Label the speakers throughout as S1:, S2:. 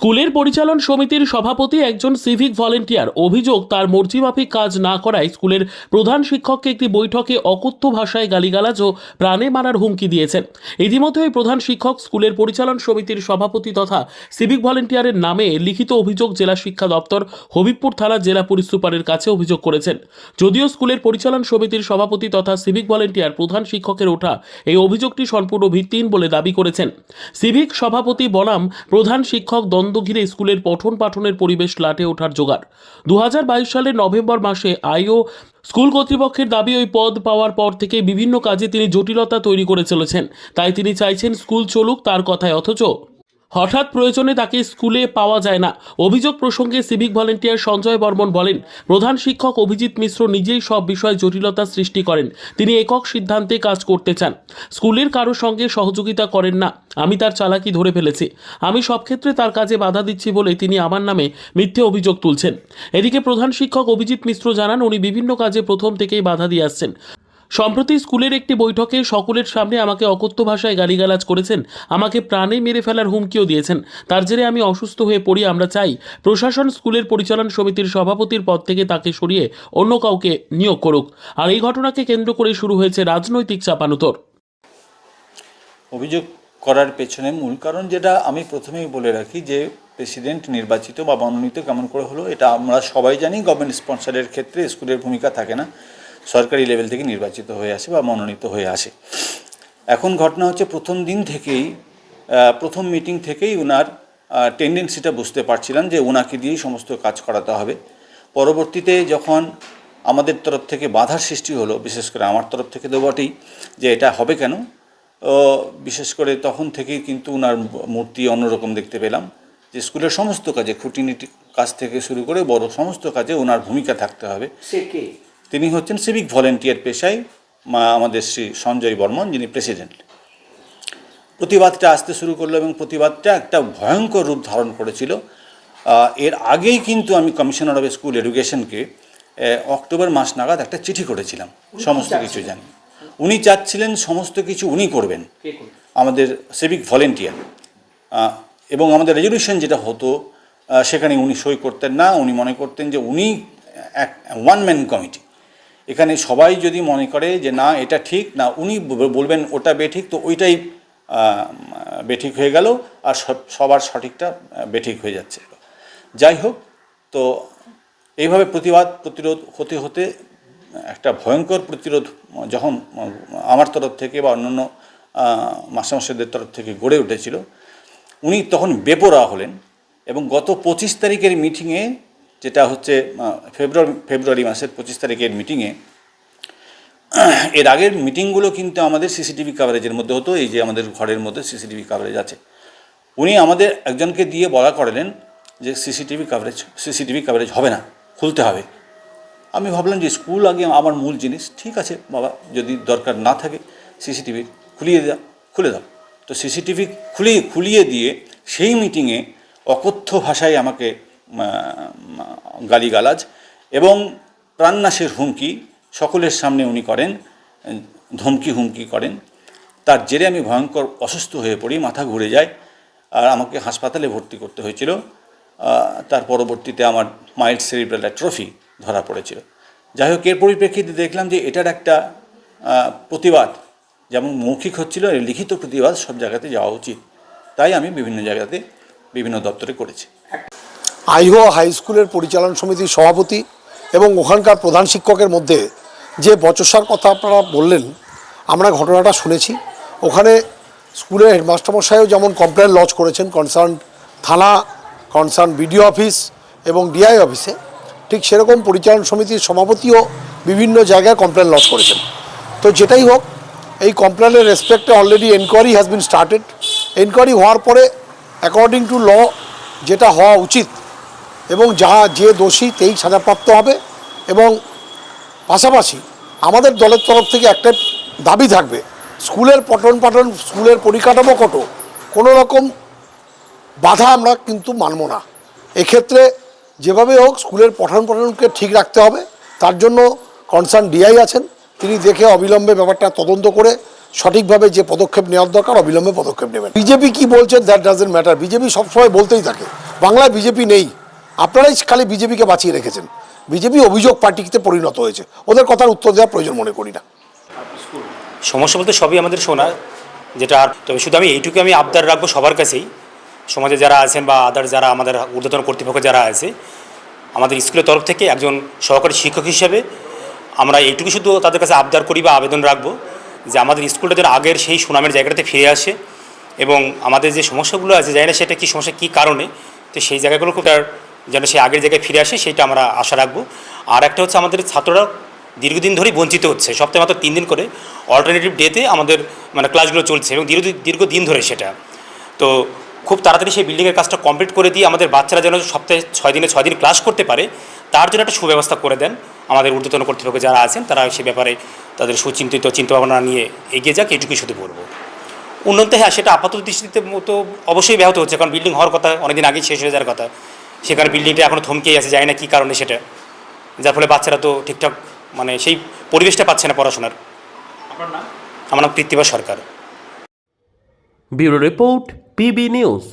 S1: স্কুলের পরিচালন সমিতির সভাপতি একজন সিভিক ভলেন্টিয়ার। অভিযোগ, তার মর্জিমাফিক কাজ না করায় স্কুলের প্রধান শিক্ষককে একটি বৈঠকে অকথ্য ভাষায় গালিগালাজ ও প্রাণে মারার হুমকি দিয়েছেন। ইতিমধ্যে ওই প্রধান শিক্ষক স্কুলের পরিচালন সমিতির সভাপতি তথা সিভিক ভলেন্টিয়ারের নামে লিখিত অভিযোগ জেলা শিক্ষা দপ্তর হবিবপুর থানা জেলা পুলিশ সুপারের কাছে অভিযোগ করেছেন। যদিও স্কুলের পরিচালন সমিতির সভাপতি তথা সিভিক ভলেন্টিয়ার প্রধান শিক্ষকের ওঠা এই অভিযোগটি সম্পূর্ণ ভিত্তিহীন বলে দাবি করেছেন সিভিক সভাপতি বনাম প্রধান শিক্ষক দ্বন্দ্ব ঘিরে স্কুলের পঠন পাঠনের পরিবেশ লাটে ওঠার জোগাড়। 2022 সালের নভেম্বর মাসে আইও স্কুল কর্তৃপক্ষের দাবি ওই পদ পাওয়ার পর থেকে বিভিন্ন কাজে তিনি জটিলতা তৈরি করে চলেছেন। তাই তিনি চাইছেন স্কুল চলুক তার কথায়, অথচ হঠাৎ প্রয়োজনে তাকে স্কুলে পাওয়া যায় না। অভিযোগ প্রসঙ্গে সিভিক ভলেন্টিয়ার সঞ্জয় বর্মন বলেন, প্রধান শিক্ষক অভিজিৎ মিশ্র নিজেই সব বিষয়ে জটিলতা সৃষ্টি করেন। তিনি একক সিদ্ধান্তে কাজ করতে চান, স্কুলের কারো সঙ্গে সহযোগিতা করেন না। আমি তার চালাকি ধরে ফেলেছি। আমি সব ক্ষেত্রে তার কাজে বাধা দিচ্ছি বলে তিনি আমার নামে মিথ্যে অভিযোগ তুলছেন। এদিকে প্রধান শিক্ষক অভিজিৎ মিশ্র জানান, উনি বিভিন্ন কাজে প্রথম থেকেই বাধা দিয়ে আসছেন। সম্প্রতি স্কুলের একটি বৈঠকে সকলের সামনে আমাকে অকথ্য ভাষায় গালিগালাজ করেছেন, আমাকে প্রাণে মেরে ফেলার হুমকিও দিয়েছেন। তার জেরে আমি অসুস্থ হয়ে পড়ি। আমরা চাই প্রশাসন স্কুলের পরিচালন সমিতির সভাপতির পদ থেকে তাকে সরিয়ে অন্য কাউকে নিয়োগ করুক। আর এই ঘটনাকে কেন্দ্র করে শুরু হয়েছে রাজনৈতিক চাপানুতর।
S2: অভিযোগ করার পেছনে মূল কারণ, যেটা আমি প্রথমেই বলে রাখি, যে প্রেসিডেন্ট নির্বাচিত বা মনোনীত কেমন করে হলো এটা আমরা সবাই জানি। গভর্নমেন্ট স্পন্সরের ক্ষেত্রে স্কুলের ভূমিকা থাকে না, সরকারি লেভেল থেকে নির্বাচিত হয়ে আসে বা মনোনীত হয়ে আসে। এখন ঘটনা হচ্ছে, প্রথম দিন থেকেই প্রথম মিটিং থেকেই ওনার টেন্ডেন্সিটা বুঝতে পারছিলাম যে ওনাকে দিয়েই সমস্ত কাজ করাতে হবে। পরবর্তীতে যখন আমাদের তরফ থেকে বাধার সৃষ্টি হলো, বিশেষ করে আমার তরফ থেকে তো বটেই, যে এটা হবে কেন, বিশেষ করে তখন থেকেই কিন্তু ওনার মূর্তি অন্যরকম দেখতে পেলাম, যে স্কুলের সমস্ত কাজে, খুঁটিনাটি কাজ থেকে শুরু করে বড় সমস্ত কাজে ওনার ভূমিকা থাকতে হবে। তিনি হচ্ছেন সিভিক ভলেন্টিয়ার পেশায় আমাদের শ্রী সঞ্জয় বর্মন, যিনি প্রেসিডেন্ট। প্রতিবাদটা আসতে শুরু করলো এবং প্রতিবাদটা একটা ভয়ঙ্কর রূপ ধারণ করেছিল। এর আগেই কিন্তু আমি কমিশনার অফ স্কুল এডুকেশনকে অক্টোবর মাস নাগাদ একটা চিঠি করেছিলাম, সমস্ত কিছু জানি। উনি চাচ্ছিলেন সমস্ত কিছু উনি করবেন, আমাদের সিভিক ভলেন্টিয়ার, এবং আমাদের রেজলিউশন যেটা হতো সেখানে উনি সই করতেন না। উনি মনে করতেন যে উনি এক ওয়ান ম্যান কমিটি, এখানে সবাই যদি মনে করে যে না এটা ঠিক না, উনি বলবেন ওটা বেঠিক, তো ওইটাই বেঠিক হয়ে গেল, আর সবার সঠিকটা বেঠিক হয়ে যাচ্ছে। যাই হোক, তো এইভাবে প্রতিরোধ হতে হতে একটা ভয়ঙ্কর প্রতিরোধ যখন আমার তরফ থেকে বা অন্যান্য মাস্টারমশাইদের তরফ থেকে গড়ে উঠেছিল, উনি তখন বেপরোয়া হলেন। এবং গত 25 তারিখের মিটিংয়ে, যেটা হচ্ছে ফেব্রুয়ারি মাসের 25 তারিখের মিটিংয়ে, এর আগের মিটিংগুলো কিন্তু আমাদের সিসিটিভি কাভারেজের মধ্যে হতো। এই যে আমাদের ঘরের মধ্যে সিসিটিভি কাভারেজ আছে, উনি আমাদের একজনকে দিয়ে বলা করালেন যে সিসিটিভি কাভারেজ হবে না, খুলতে হবে। আমি ভাবলাম যে স্কুল আগে আমার মূল জিনিস, ঠিক আছে বাবা, যদি দরকার না থাকে সিসিটিভি খুলে দাও। তো সিসিটিভি খুলিয়ে দিয়ে সেই মিটিংয়ে অকথ্য ভাষায় আমাকে গালিগালাজ এবং প্রাণনাশের হুমকি সকলের সামনে উনি করেন, হুমকি করেন। তার জেরে আমি ভয়ঙ্কর অসুস্থ হয়ে পড়ি, মাথা ঘুরে যায়, আর আমাকে হাসপাতালে ভর্তি করতে হয়েছিল। তার পরবর্তীতে আমার মাইল্ড সেরিব্রাল অ্যাট্রফি ধরা পড়েছিল। যাই হোক, এর পরিপ্রেক্ষিতে দেখলাম যে এটার একটা প্রতিবাদ যেমন মৌখিক হচ্ছিল, লিখিত প্রতিবাদ সব জায়গাতে যাওয়া উচিত। তাই আমি বিভিন্ন জায়গাতে বিভিন্ন দপ্তরে করেছি।
S3: আইহো হাই স্কুলের পরিচালন সমিতির সভাপতি এবং ওখানকার প্রধান শিক্ষকের মধ্যে যে বচসার কথা আপনারা বললেন, আমরা ঘটনাটা শুনেছি। ওখানে স্কুলের হেডমাস্টারমশাইও যেমন কমপ্লেন লজ করেছেন কনসার্ন থানা, কনসার্ন বিডিও অফিস এবং ডিআই অফিসে, ঠিক সেরকম পরিচালন সমিতির সভাপতিও বিভিন্ন জায়গায় কমপ্লেন লজ করেছেন। তো যেটাই হোক, এই কমপ্লেনের রেসপেক্টে already enquiry has been started. Enquiry হওয়ার পরে অ্যাকর্ডিং টু ল যেটা হওয়া উচিত, এবং যে দোষী তেই সাজাপ্রাপ্ত হবে। এবং পাশাপাশি আমাদের দলের তরফ থেকে একটা দাবি থাকবে, স্কুলের পঠন স্কুলের পরিকাঠামো কোনো রকম বাধা আমরা কিন্তু মানব না। এক্ষেত্রে যেভাবে হোক স্কুলের পঠনকে ঠিক রাখতে হবে। তার জন্য কনসার্ন ডিআই আছেন, তিনি দেখে অবিলম্বে ব্যাপারটা তদন্ত করে সঠিকভাবে যে পদক্ষেপ নেওয়ার দরকার অবিলম্বে পদক্ষেপ নেবেন। বিজেপি কি বলছেন দ্যাট ডাজন্ট ম্যাটার, বিজেপি সবসময় বলতেই থাকে। বাংলায় বিজেপি নেই, আপনারাই খালি বিজেপিকে বাঁচিয়ে রেখেছেন। বিজেপি অভিযোগ পার্টিতে পরিণত হয়েছে, ওদের কথার উত্তর দেওয়ার প্রয়োজন মনে করি না।
S4: সমস্যা বলতে সবই আমাদের শোনা, যেটা আর তবে শুধু আমি এইটুকু আমি আবদার রাখবো সবার কাছেই, সমাজে যারা আছেন বা আদার যারা আমাদের ঊর্ধ্বতন কর্তৃপক্ষ যারা আছে, আমাদের স্কুলের তরফ থেকে একজন সহকারী শিক্ষক হিসেবে আমরা এইটুকু শুধু তাদের কাছে আবদার করি বা আবেদন রাখবো যে আমাদের স্কুলটা যেন আগের সেই সুনামের জায়গাটাতে ফিরে আসে, এবং আমাদের যে সমস্যাগুলো আছে জানি না সেটা কী সমস্যা কী কারণে, তো সেই জায়গাগুলো তার যেন সেই আগের জায়গায় ফিরে আসে সেটা আমরা আশা রাখবো। আর একটা হচ্ছে আমাদের ছাত্ররা দীর্ঘদিন ধরেই বঞ্চিত হচ্ছে, সপ্তাহে মাত্র 3 দিন করে অল্টারনেটিভ ডেতে আমাদের মানে ক্লাসগুলো চলছে এবং দীর্ঘদিন ধরে সেটা। তো খুব তাড়াতাড়ি সেই বিল্ডিংয়ের কাজটা কমপ্লিট করে দিয়ে আমাদের বাচ্চারা যেন সপ্তাহে 6 দিনে 6 দিন ক্লাস করতে পারে, তার জন্য একটা সুব্যবস্থা করে দেন আমাদের ঊর্ধ্বতন কর্তৃপক্ষ যারা আছেন, তারা সে ব্যাপারে তাদের সুচিন্তিত চিন্তাভাবনা নিয়ে এগিয়ে যাক, এটুকুই শুধু বলবো। উন্নত, হ্যাঁ, সেটা আপাতত দৃষ্টিতে মতো অবশ্যই ব্যাহত হচ্ছে, কারণ বিল্ডিং হওয়ার কথা অনেকদিন আগেই শেষ হয়ে যাওয়ার কথা, সেখানে বিল্ডিংটা এখনও থমকেই আছে, যায় না কী কারণে সেটা, যার ফলে বাচ্চারা তো ঠিকঠাক মানে সেই পরিবেশটা পাচ্ছে না পড়াশোনার। আমার নাম Krittiba Sarkar.
S1: Bureau report, PB news.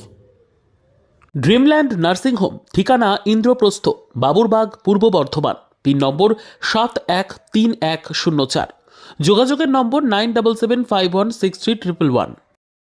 S1: Dreamland nursing home, ঠিকানা ইন্দ্রপ্রস্থ, বাবুরবাগ, পূর্ব বর্ধমান, পিন নম্বর 713104, যোগাযোগের নম্বর 9775163111।